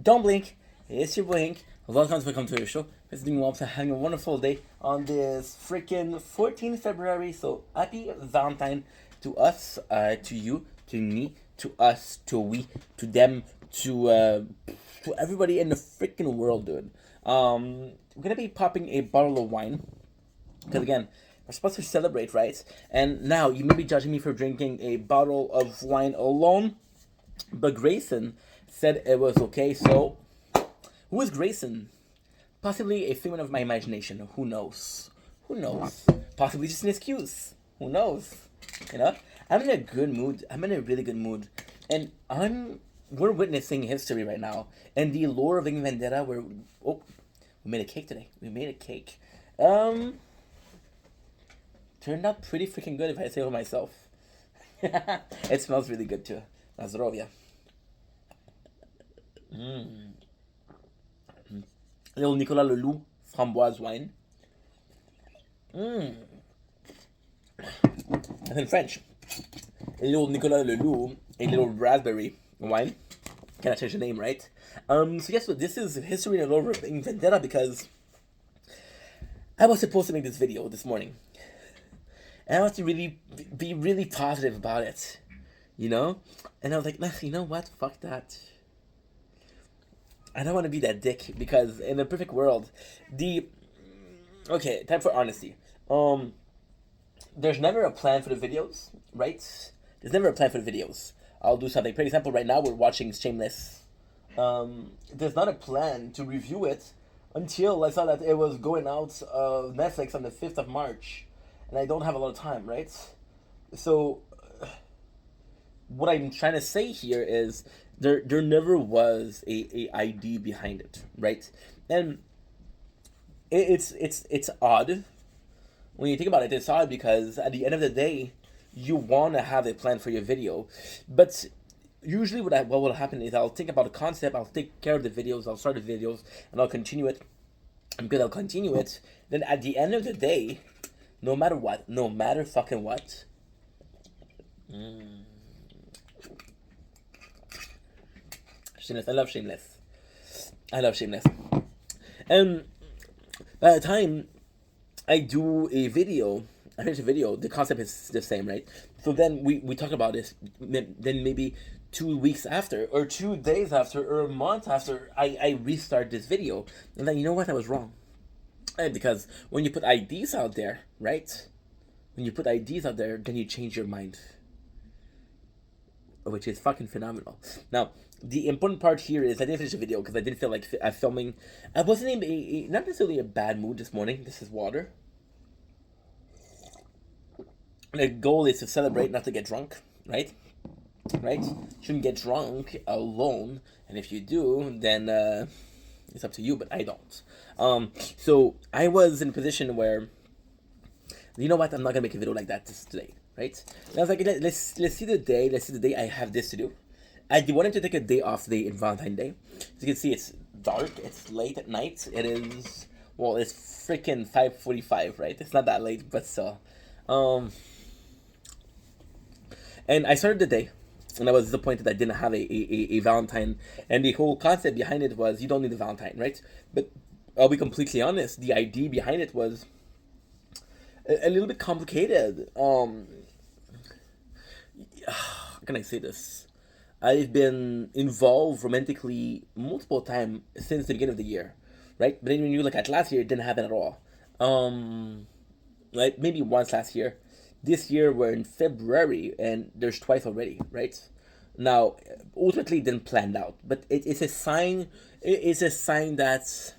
Don't blink. It's your blink. Welcome to your show. It's doing well. Having a wonderful day on this freaking 14th February. So happy Valentine to us, to you, to me, to us, to we, to them, to everybody in the freaking world, dude. We're gonna be popping a bottle of wine because again, we're supposed to celebrate, right? And now you may be judging me for drinking a bottle of wine alone, but Grayson said it was okay. So, who is Grayson? Possibly a figment of my imagination. Who knows? Who knows? Possibly just an excuse. Who knows? You know, I'm in a good mood. I'm in a really good mood, and we're witnessing history right now. And the lore of Vendetta. We made a cake today. We made a cake. Turned out pretty freaking good if I say so myself. It smells really good too. Na zdrowie. Little Nicolas Leloup framboise wine. And in French, a little Nicolas Leloup, a little raspberry wine. Can I change the name, right? So yes, so this is history and over in Vendetta because I was supposed to make this video this morning. And I want to really be really positive about it, you know? And I was like, nah, you know what? Fuck that. I don't want to be that dick because in a perfect world, okay, time for honesty. There's never a plan for the videos, right? There's never a plan for the videos. I'll do something pretty simple right now. We're watching Shameless. There's not a plan to review it until I saw that it was going out of Netflix on the 5th of March. And I don't have a lot of time, right? So, what I'm trying to say here is there never was a ID behind it, right? And it's odd when you think about it. It's odd because at the end of the day, you want to have a plan for your video, but usually what will happen is I'll think about a concept, I'll take care of the videos, I'll start the videos, and I'll continue it. And because I'll continue it, then at the end of the day, no matter what, no matter fucking what. Shameless. I love Shameless. I love Shameless. And by the time I do a video, I finish a video, the concept is the same, right? So then we talk about this. Then maybe 2 weeks after, or 2 days after, or a month after, I restart this video. And then you know what? I was wrong. Because when you put IDs out there, right? When you put IDs out there, then you change your mind. Which is fucking phenomenal. Now, the important part here is I didn't finish the video because I didn't feel like filming. I wasn't in not necessarily a bad mood this morning. This is water. The goal is to celebrate, not to get drunk, right? Right? Shouldn't get drunk alone. And if you do, then it's up to you, but I don't. So I was in a position where, you know what, I'm not gonna make a video like that today, right? And I was like, let's see the day. Let's see the day I have this to do. I wanted to take a day off today in Valentine Day. As you can see, it's dark. It's late at night. It is, well, it's freaking 5:45, right? It's not that late, but still. And I started the day. And I was disappointed I didn't have a Valentine. And the whole concept behind it was you don't need a Valentine, right? But I'll be completely honest, the idea behind it was a little bit complicated. How can I say this? I've been involved romantically multiple times since the beginning of the year, right? But then when you look at last year, it didn't happen at all. Like maybe once last year. This year we're in February and there's twice already, right? Now, ultimately it didn't plan out, but it's a sign. It's a sign that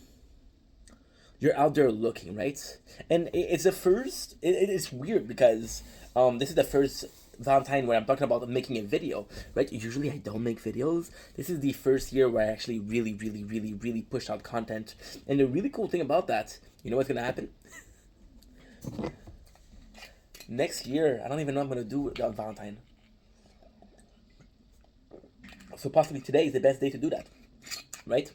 you're out there looking, right? And it's the first. It's weird because this is the first Valentine where I'm talking about making a video, right? Usually I don't make videos. This is the first year where I actually really push out content. And the really cool thing about that, you know what's gonna happen? Next year, I don't even know what I'm going to do on Valentine. So possibly today is the best day to do that. Right?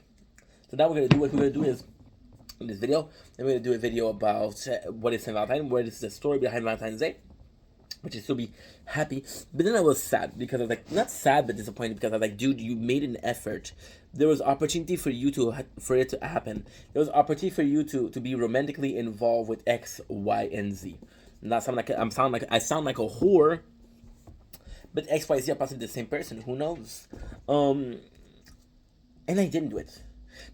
So now we're going to do what we're going to do is, in this video, I'm going to do a video about what is Saint Valentine, what is the story behind Valentine's Day. which is to be happy. But then I was sad because I was like, not sad but disappointed, because I was like, dude, you made an effort. There was opportunity for you to for it to happen. There was opportunity for you to be romantically involved with X, Y, and Z. Not sound like I sound like a whore, but X, Y, Z are possibly the same person. Who knows? Um, and I didn't do it.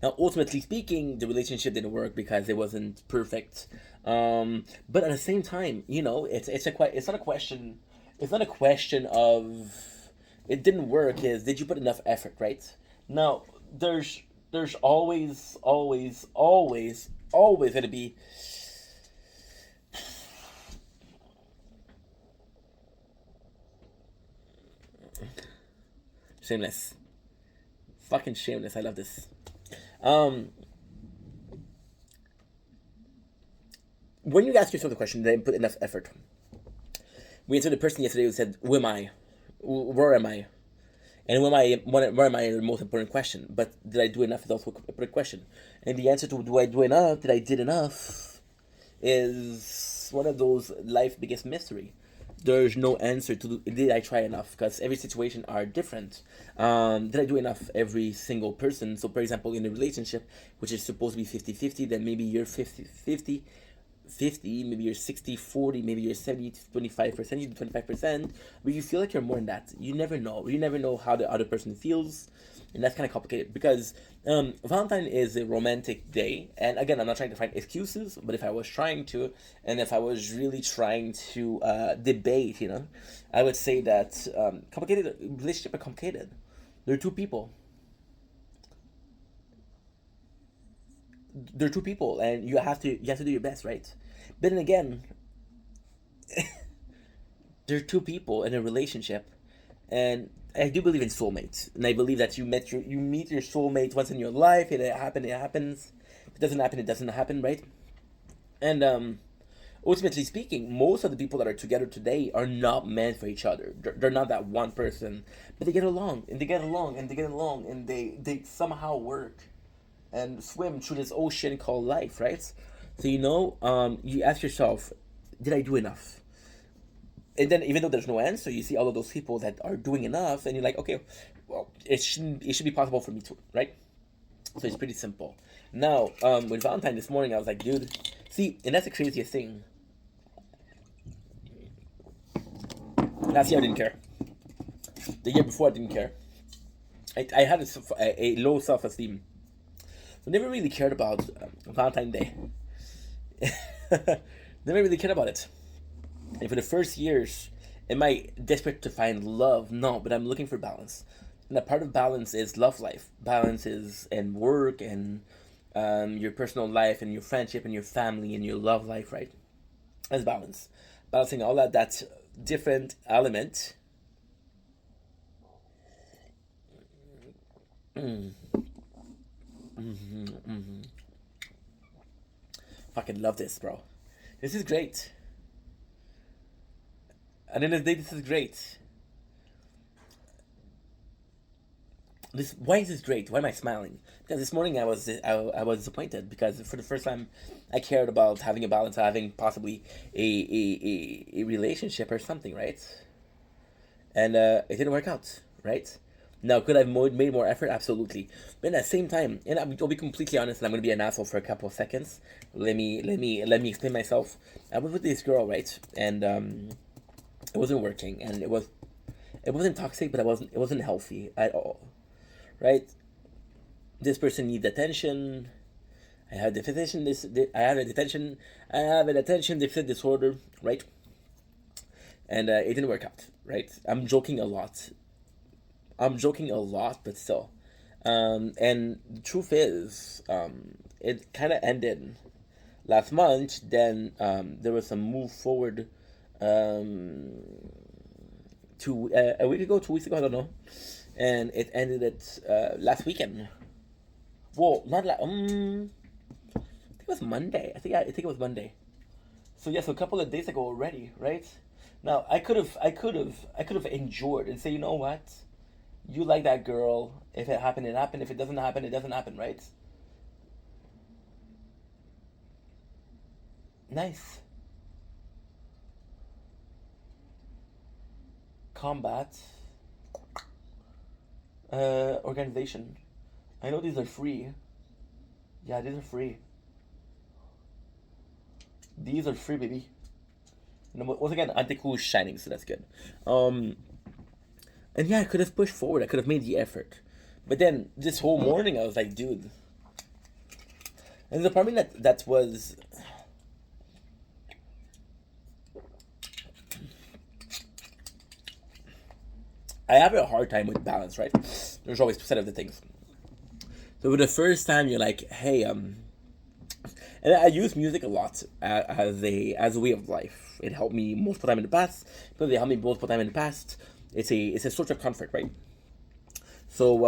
Now, ultimately speaking, the relationship didn't work because it wasn't perfect. But at the same time, it's not a question. It's not a question of it didn't work. Is did you put enough effort? Right now, there's always gonna be shameless, fucking shameless. I love this. Um, when you ask yourself the question, did I put enough effort? We answered the person yesterday who said, "Who am I? Where am I?" And where am I is the most important question. But did I do enough is also a important question. And the answer to do I do enough, did I did enough, is one of those life biggest mystery. There's no answer to did I try enough, because every situation are different. Did I do enough every single person? So for example, in a relationship which is supposed to be 50-50, then maybe you're 50-50, maybe you're 60-40, maybe you're 70-25%, you do 25%, but you feel like you're more than that. You never know how the other person feels, and that's kind of complicated, because Valentine is a romantic day. And again, I'm not trying to find excuses, but if I was trying to, and if I was really trying to debate, I would say that complicated relationships are complicated. There are two people. There are two people, and you have to do your best, right? But then again, there are two people in a relationship, and I do believe in soulmates, and I believe that you meet your soulmate once in your life. It happens. If it doesn't happen, it doesn't happen, right? And ultimately speaking, most of the people that are together today are not meant for each other. They're not that one person, but they get along, and they get along, and they get along, and they somehow work and swim through this ocean called life, right? So you ask yourself, did I do enough? And then even though there's no answer, you see all of those people that are doing enough, and you're like, okay, well, it should be possible for me too, right? So it's pretty simple. Now, with Valentine this morning, I was like, dude, see, and that's the craziest thing. Last year I didn't care. The year before I didn't care. I had a low self esteem. So never really cared about Valentine Day. Never really cared about it. And for the first years, am I desperate to find love? No, but I'm looking for balance. And a part of balance is love life. Balance is in work and your personal life and your friendship and your family and your love life, right? That's balance. Balancing all that different element. Fucking love this, bro. This is great. At the end of the day, this is great. Why is this great? Why am I smiling? Because this morning I was disappointed, because for the first time I cared about having a balance, having possibly a relationship or something, right? And it didn't work out, right? Now, could I have made more effort? Absolutely. But at the same time, and I'll be completely honest, and I'm gonna be an asshole for a couple of seconds. Let me explain myself. I was with this girl, right? And it wasn't working, and it wasn't toxic, but it wasn't healthy at all, right? This person needs attention. I have deficiency. I have a detention. I have an attention deficit disorder, right? And it didn't work out, right? I'm joking a lot, but still. And the truth is, it kind of ended last month. Then there was some move forward, um, a week ago, 2 weeks ago, I don't know, and it ended at last weekend. Well, not I think it was Monday. I think it was Monday. So yeah, so a couple of days ago already, right? Now I could have endured and say, you know what, you like that girl. If it happened, it happened. If it doesn't happen, it doesn't happen, right? Nice. combat organization. I know these are free. Yeah, these are free. These are free, baby. You know, once again, Antiku is shining, so that's good. Um, and yeah, I could have pushed forward. I could have made the effort, but then this whole morning, I was like, dude. And the part of me that was. I have a hard time with balance, right? There's always two sides of the things. So for the first time, you're like, hey, and I use music a lot as a way of life. It helped me multiple times in the past. Because it helped me multiple times in the past. It's a sort of comfort, right? So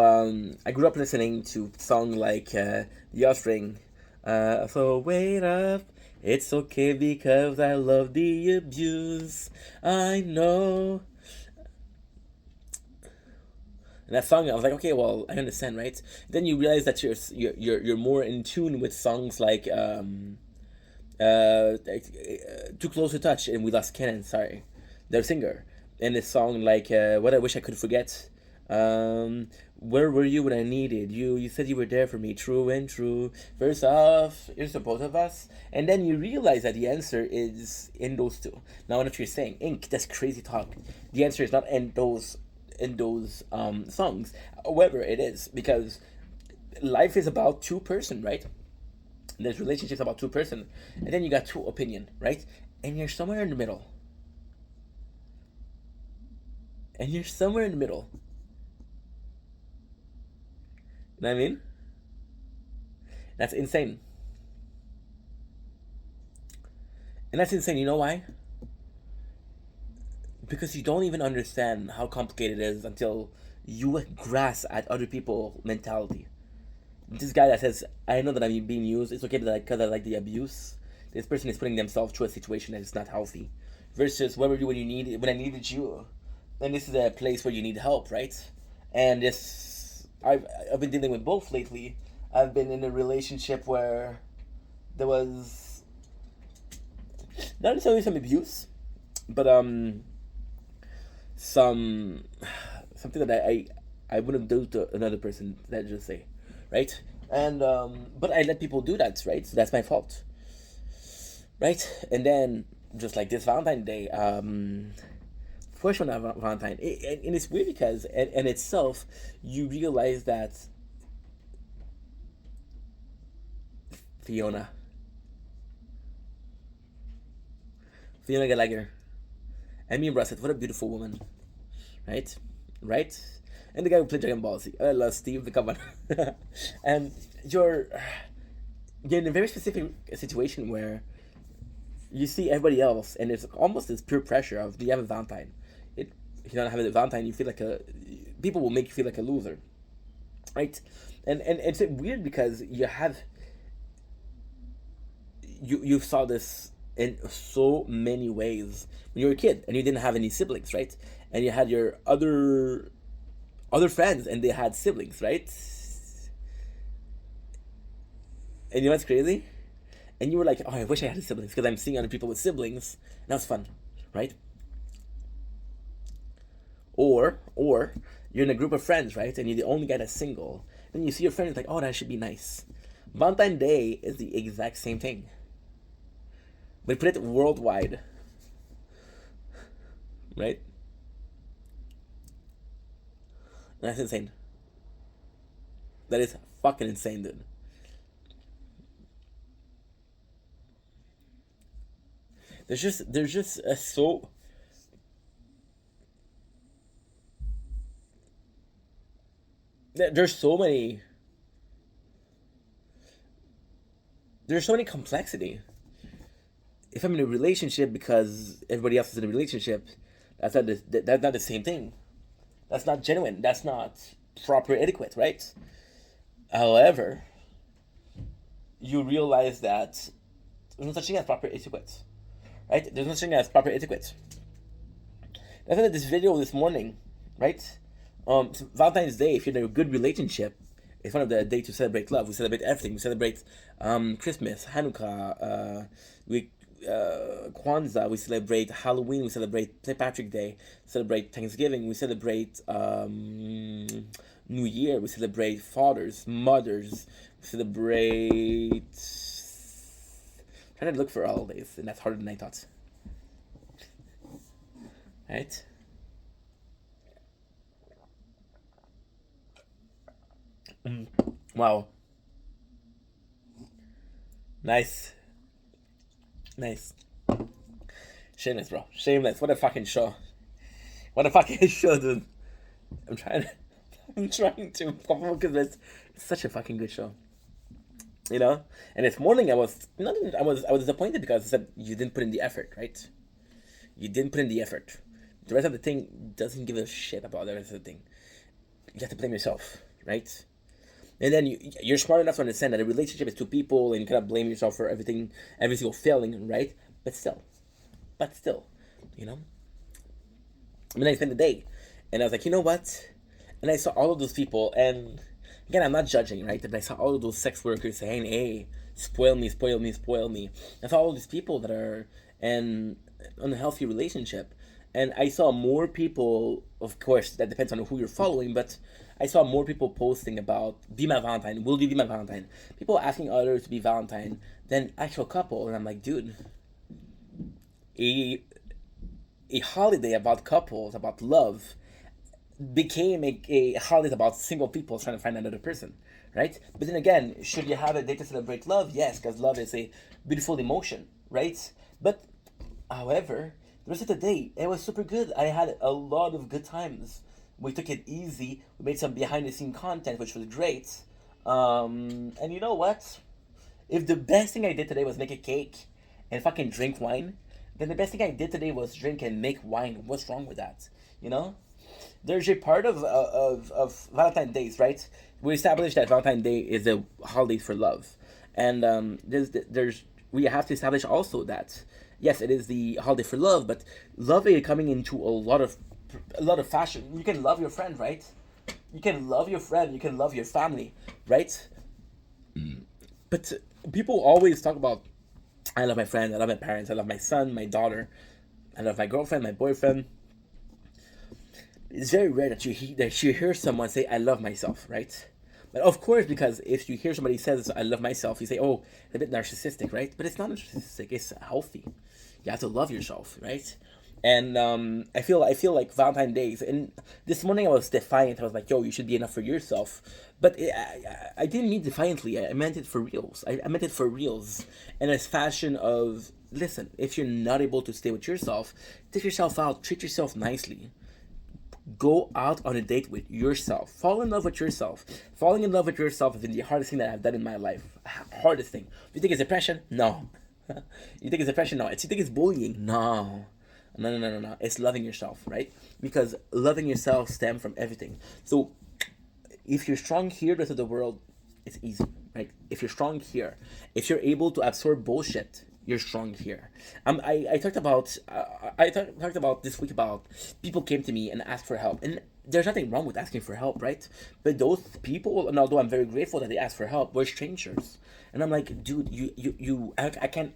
I grew up listening to songs like The Offspring. So wait up, it's okay because I love the abuse. I know. And that song, I was like, okay, well, I understand, right? Then you realize that you're more in tune with songs like "Too Close to Touch" and "We Lost Cannon." Sorry, their singer, and a song like "What I Wish I Could Forget." Where were you when I needed you? You said you were there for me, true and true. First off, it's the both of us, and then you realize that the answer is in those two. Now, what you're saying, Ink, that's crazy talk. The answer is not in those songs. However, it is because life is about two-person, right? There's relationships about two-person, and then you got two opinion, right? And you're somewhere in the middle. And you're somewhere in the middle. You know what I mean? That's insane. And that's insane. You know why? Because you don't even understand how complicated it is until you grasp at other people mentality. This guy that says, I know that I'm being used, it's okay because I like the abuse. This person is putting themselves through a situation that is not healthy. Versus, where were you when I needed you? And this is a place where you need help, right? And I've been dealing with both lately. I've been in a relationship where there was not necessarily some abuse, but some something that I wouldn't do to another person. Let's just say, right? And but I let people do that, right? So that's my fault, right? And then just like this Valentine Day, first one of Valentine, and it's weird because in itself you realize that Fiona, Fiona Gallagher, and me and Russell, what a beautiful woman, right? Right? And the guy who played Dragon Ball Z, I love Steve, come on. And you're in a very specific situation where you see everybody else, and it's almost this pure pressure of, do you have a Valentine? If you don't have a Valentine, you feel like people will make you feel like a loser, right? And it's weird because you saw this in so many ways when you were a kid and you didn't have any siblings, right? And you had your other friends and they had siblings, right? And you know what's crazy? And you were like, oh, I wish I had siblings because I'm seeing other people with siblings. And that's fun, right? Or you're in a group of friends, right? And you're the only guy that's single. Then you see your friends like, oh, that should be nice. Valentine's Day is the exact same thing. But put it worldwide. Right? That's insane. That is fucking insane, dude. There's just a so there's so many there's so many complexity. If I'm in a relationship because everybody else is in a relationship, that's not the same thing. That's not genuine. That's not proper etiquette, right? However, you realize that there's no such thing as proper etiquette, right? There's no such thing as proper etiquette. That's why this video this morning, right? So Valentine's Day, if you're in a good relationship, it's one of the days to celebrate love. We celebrate everything. We celebrate Christmas, Hanukkah. We Kwanzaa, we celebrate Halloween, we celebrate St. Patrick's Day, celebrate Thanksgiving, we celebrate New Year, we celebrate fathers, mothers, we celebrate. I'm trying to look for holidays, and that's harder than I thought. Right? Wow. Nice. Nice. Shameless, bro. Shameless. What a fucking show. What a fucking show, dude. I'm trying to. I'm trying to focus this. It's such a fucking good show. You know? And this morning I was not I was disappointed because I said you didn't put in the effort, right? You didn't put in the effort. The rest of the thing doesn't give a shit about the rest of the thing. You have to blame yourself, right? And then you're smart enough to understand that a relationship is two people, and you cannot blame yourself for everything, every single failing, right? But still, you know. I mean, I spent the day, and I was like, you know what? And I saw all of those people, and again, I'm not judging, right? But I saw all of those sex workers saying, "Hey, spoil me, spoil me, spoil me." I saw all these people that are in an unhealthy relationship, and I saw more people. Of course, that depends on who you're following, but I saw more people posting about "Be my Valentine." Will you be my Valentine? People asking others to be Valentine than actual couple, and I'm like, dude, a a holiday about couples, about love, became a holiday about single people trying to find another person, right? But then again, should you have a day to celebrate love? Yes, because love is a beautiful emotion, right? But however, the rest of the day, it was super good. I had a lot of good times. We took it easy. We made some behind the scene content, which was great. And you know what? If the best thing I did today was make a cake and fucking drink wine, then the best thing I did today was drink and make wine. What's wrong with that? You know? There's a part of Valentine's Days, right? We established that Valentine's Day is a holiday for love, and there's we have to establish also that yes, it is the holiday for love, but love is coming into a lot of fashion. You can love your friend, right? You can love your friend. You can love your family, right? But people always talk about I love my friends, I love my parents, I love my son, my daughter, I love my girlfriend, my boyfriend. It's very rare that you hear someone say I love myself, right? But of course, because if you hear somebody says I love myself, you say, oh, it's a bit narcissistic, right? But it's not narcissistic. It's healthy. You have to love yourself, right? And I feel like Valentine's Days. And this morning I was defiant. I was like, yo, you should be enough for yourself. But I didn't mean defiantly. I meant it for reals. I meant it for reals. And it's fashion of listen. If you're not able to stay with yourself, take yourself out. Treat yourself nicely. Go out on a date with yourself. Fall in love with yourself. Falling in love with yourself has been the hardest thing that I've done in my life. Hardest thing. You think it's depression? No. You think it's depression? No. You think it's bullying? No. No. It's loving yourself, right? Because loving yourself stems from everything. So if you're strong here, the rest of the world, it's easy, right? If you're strong here, if you're able to absorb bullshit, you're strong here. I talked about talked about this week about people came to me and asked for help, and there's nothing wrong with asking for help, right? But those people, and although I'm very grateful that they asked for help, were strangers, and I'm like, dude, I can't.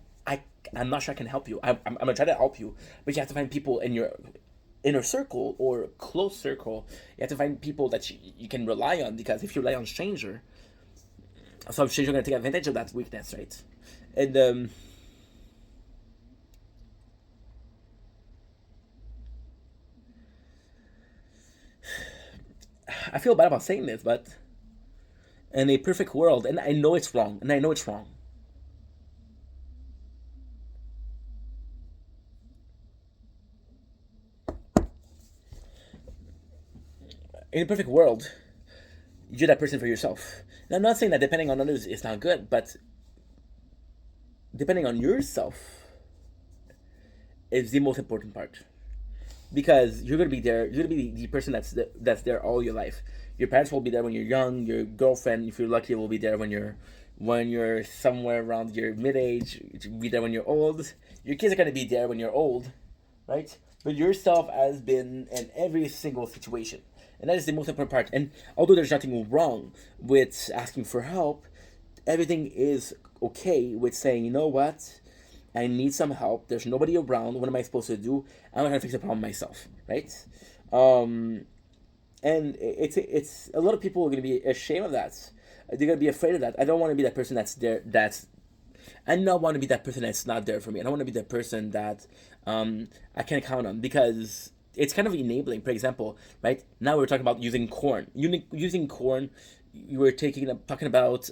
I'm not sure I can help you. I'm gonna try to help you, but you have to find people in your inner circle or close circle. You have to find people that you can rely on, because if you rely on stranger, some stranger are gonna take advantage of that weakness, right? And I feel bad about saying this, but in a perfect world, and I know it's wrong, and I know it's wrong. In a perfect world, you're that person for yourself. And I'm not saying that depending on others is not good, but depending on yourself is the most important part, because you're gonna be there. You're gonna be the person that's there all your life. Your parents will be there when you're young. Your girlfriend, if you're lucky, will be there when you're somewhere around your mid age. Be there when you're old. Your kids are gonna be there when you're old, right? But yourself has been in every single situation, and that is the most important part. And although there's nothing wrong with asking for help, everything is okay with saying, you know what? I need some help. There's nobody around. What am I supposed to do? I'm gonna fix the problem myself, right? Um, and it's a lot of people are gonna be ashamed of that. They're gonna be afraid of that. I don't want to be that person that's there. I don't want to be that person that's not there for me. I don't want to be that person that I can't count on, because it's kind of enabling. For example, right now we're talking about using corn. Using corn, you were talking about.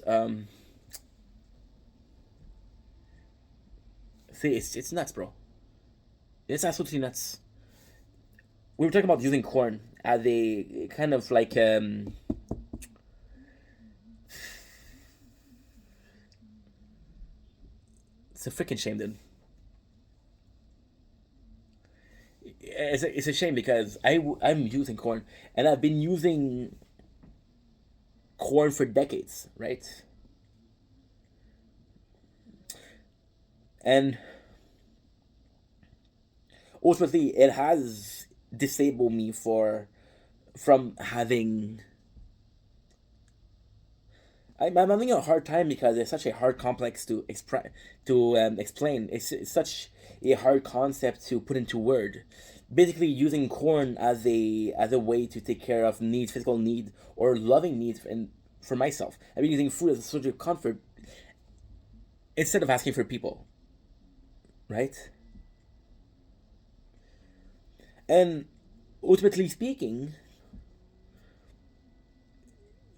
See, it's nuts, bro. It's absolutely nuts. We were talking about using corn as a kind of like it's a freaking shame, dude. It's a shame because I'm using corn, and I've been using corn for decades, right? And ultimately, it has disabled me from having. I'm having a hard time because it's such a hard complex to explain. It's such a hard concept to put into word. Basically, using corn as a way to take care of needs, physical need or loving needs, and for myself, I've been using food as a source of comfort instead of asking for people, right? And ultimately speaking,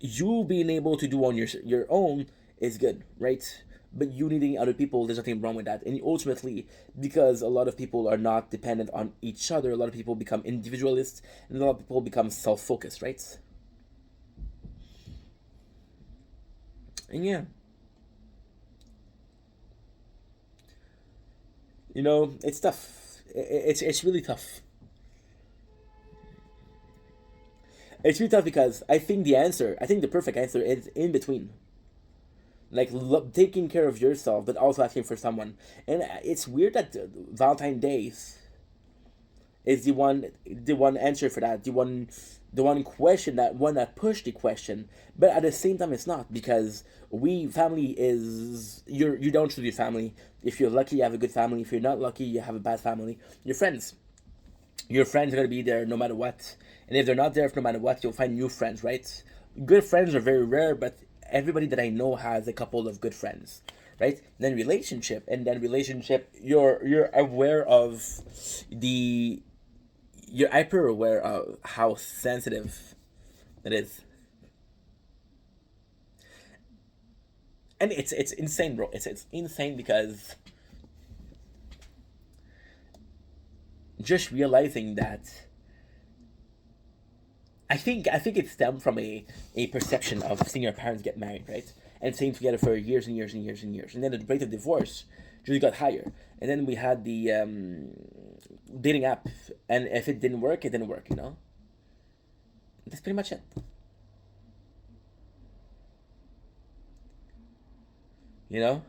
you being able to do on your own is good, right? But you needing other people, there's nothing wrong with that. And ultimately, because a lot of people are not dependent on each other, a lot of people become individualists, and a lot of people become self-focused, right? And yeah, it's tough. It's really tough. It's really tough because I think the perfect answer is in between, like taking care of yourself but also asking for someone. And it's weird that Valentine Days is the one answer for that, the one question, that one that pushed the question. But at the same time, it's not, because we family is you don't choose your family. If you're lucky, you have a good family. If you're not lucky, you have a bad family. Your friends are gonna be there no matter what. And if they're not there no matter what, you'll find new friends, right? Good friends are very rare, but everybody that I know has a couple of good friends, right? Then relationship, you're aware of the you're hyper aware of how sensitive it is. And it's insane, bro. It's insane because just realizing that I think it stemmed from a perception of seeing your parents get married, right? And staying together for years and years and years and years. And then the rate of divorce just got higher. And then we had the dating app, and if it didn't work, it didn't work. That's pretty much it. You know?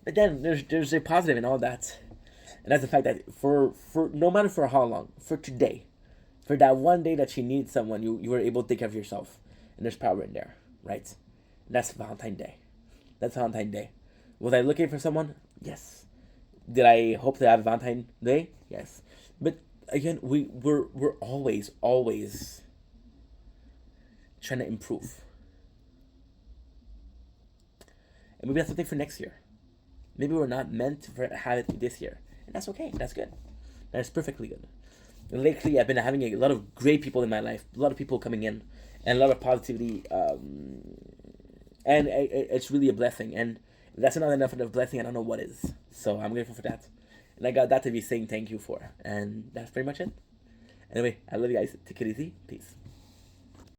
But then there's a positive in all that. And that's the fact that for no matter for how long, for today, for that one day that you need someone, you were able to take care of yourself. And there's power in there, right? And that's Valentine's Day. That's Valentine's Day. Was I looking for someone? Yes. Did I hope to have Valentine's Day? Yes. But again, we're always trying to improve. And maybe that's something for next year. Maybe we're not meant to have it this year. And that's okay. That's good. That's perfectly good. And lately, I've been having a lot of great people in my life, a lot of people coming in, and a lot of positivity. And it's really a blessing. And if that's not enough of a blessing, I don't know what is. So I'm grateful for that. And I got that to be saying thank you for. And that's pretty much it. Anyway, I love you guys. Take it easy. Peace.